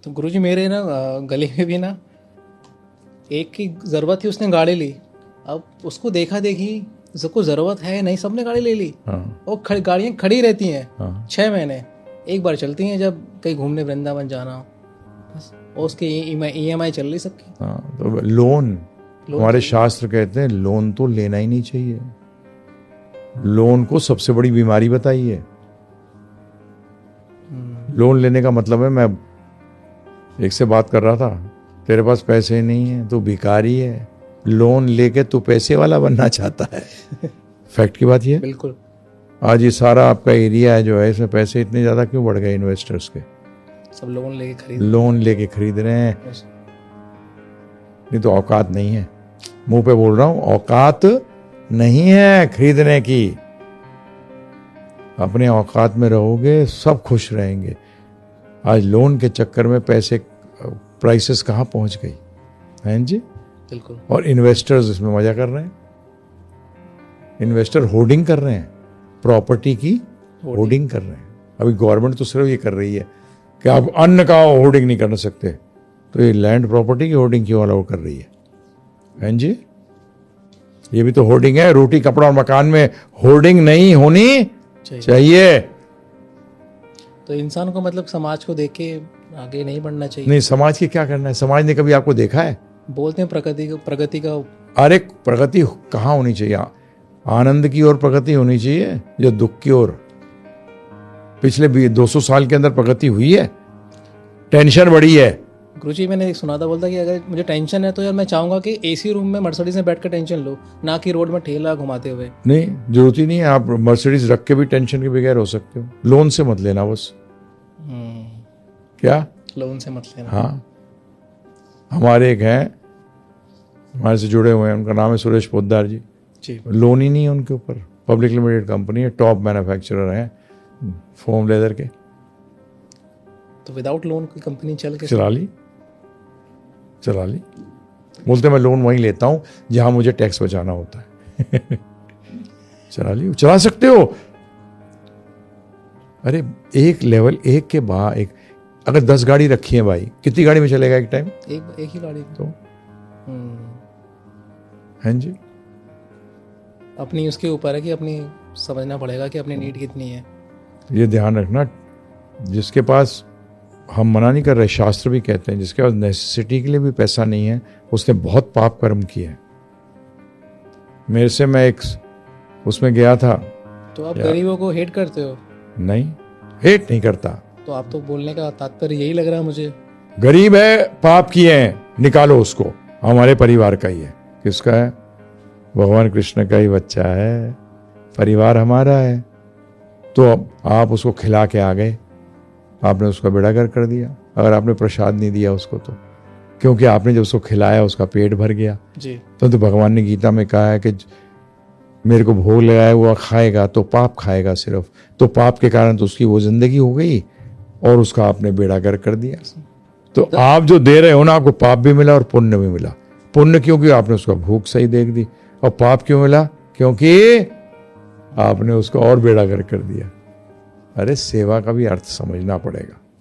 तो गुरुजी मेरे ना गली में भी ना एक की ज़रूरत थी, उसने गाड़ी ली। अब उसको देखा देखी सबको ज़रूरत है नहीं, सबने गाड़ी ले ली। और गाड़ियाँ खड़ी रहती हैं 6 महीने, एक बार चलती हैं जब कहीं घूमने वृंदावन जाना हो बस। और उसकी EMI चल रही सबकी। तो लोन हमारे शास्त्र कहते हैं लोन तो लेना ही नहीं चाहिए। लोन को सबसे बड़ी बीमारी बताई है। लोन लेने का मतलब है, मैं एक से बात कर रहा था, तेरे पास पैसे नहीं है तो भिखारी है, लोन लेके तू पैसे वाला बनना चाहता है। फैक्ट की बात ये है। बिल्कुल। आज ये सारा आपका एरिया है जो है, इसमें पैसे इतने ज्यादा क्यों बढ़ गए इन्वेस्टर्स के? सब लोन लेके खरीद रहे हैं। नहीं तो औकात नहीं है, मुंह पे बोल रहा हूं, औकात नहीं है खरीदने की। अपने औकात में रहोगे सब खुश रहेंगे। आज लोन के चक्कर में पैसे प्राइसेस कहाँ पहुंच गई हैं जी। बिल्कुल। और इन्वेस्टर्स इसमें मजा कर रहे हैं। इन्वेस्टर होर्डिंग कर रहे हैं, प्रॉपर्टी की होर्डिंग कर रहे हैं। अभी गवर्नमेंट तो सिर्फ ये कर रही है कि आप अन्न का होर्डिंग नहीं कर सकते, तो ये लैंड प्रॉपर्टी की होर्डिंग क्यों अलाउ कर रही है? हैं जी, ये भी तो होर्डिंग है। रोटी कपड़ा और मकान में होर्डिंग नहीं होनी चाहिए। तो इंसान को मतलब समाज को देख के आगे नहीं बढ़ना चाहिए। नहीं, समाज की क्या करना है? समाज ने कभी आपको देखा है? बोलते हैं प्रगति का। अरे प्रगति कहाँ होनी चाहिए? आनंद की ओर प्रगति होनी चाहिए या दुख की ओर? पिछले 200 साल के अंदर प्रगति हुई है? टेंशन बढ़ी है। गुरुजी मैंने सुना था, बोलता कि अगर मुझे टेंशन है तो यार मैं चाहूंगा कि AC रूम में मर्सिडीज में बैठ कर टेंशन लो, ना कि रोड में ठेला घुमाते हुए। नहीं, जरूरत ही नहीं है। आप मर्सिडीज रख के भी टेंशन के बगैर हो सकते हो। लोन से मत लेना बस। क्या लोन से मत लेना? हाँ, हमारे एक हैं, हमारे से जुड़े हुए हैं, उनका नाम है सुरेश पोद्दार जी। लोन ही नहीं है उनके ऊपर। पब्लिक लिमिटेड कंपनी है, टॉप मैन्युफैक्चरर है फोम लेदर के। तो विदाउट लोन कोई कंपनी चला ली। बोलते मैं लोन वहीं लेता हूं जहां मुझे टैक्स बचाना होता है। चला सकते हो। अरे एक लेवल, एक के बाद एक। अगर 10 गाड़ी रखी है भाई, कितनी गाड़ी में चलेगा एक टाइम? एक ही गाड़ी तो हैं जी। अपनी उसके ऊपर है कि अपनी समझना पड़ेगा कि अपनी नीड कितनी है। ये ध्यान रखना, जिसके पास, हम मना नहीं कर रहे, शास्त्र भी कहते हैं, जिसके पास नेसेसिटी के लिए भी पैसा नहीं है उसने बहुत पाप कर्म किए। मेरे से मैं एक उसमें गया था। तो आप गरीबों को हेट करते हो? नहीं, हेट नहीं करता। तो आप तो बोलने का तात्पर्य यही लग रहा है मुझे। गरीब है, पाप किए हैं, निकालो उसको। हमारे परिवार का ही है। किसका है? भगवान कृष्ण का ही बच्चा है, परिवार हमारा है। तो अब आप उसको खिला के आ गए, आपने उसका बेड़ा गर्क कर दिया। अगर आपने प्रसाद नहीं दिया उसको, तो क्योंकि आपने जब उसको खिलाया उसका पेट भर गया जी। तो भगवान ने गीता में कहा है कि मेरे को भोग लगाया हुआ खाएगा तो पाप खाएगा सिर्फ। तो पाप के कारण तो उसकी वो जिंदगी हो गई और उसका आपने बेड़ा गर्क कर दिया। तो आप जो दे रहे हो ना, आपको पाप भी मिला और पुण्य भी मिला। पुण्य क्योंकि आपने उसका भूख सही देख दी, और पाप क्यों मिला? क्योंकि आपने उसका और बेड़ा गर्क कर दिया। अरे सेवा का भी अर्थ समझना पड़ेगा।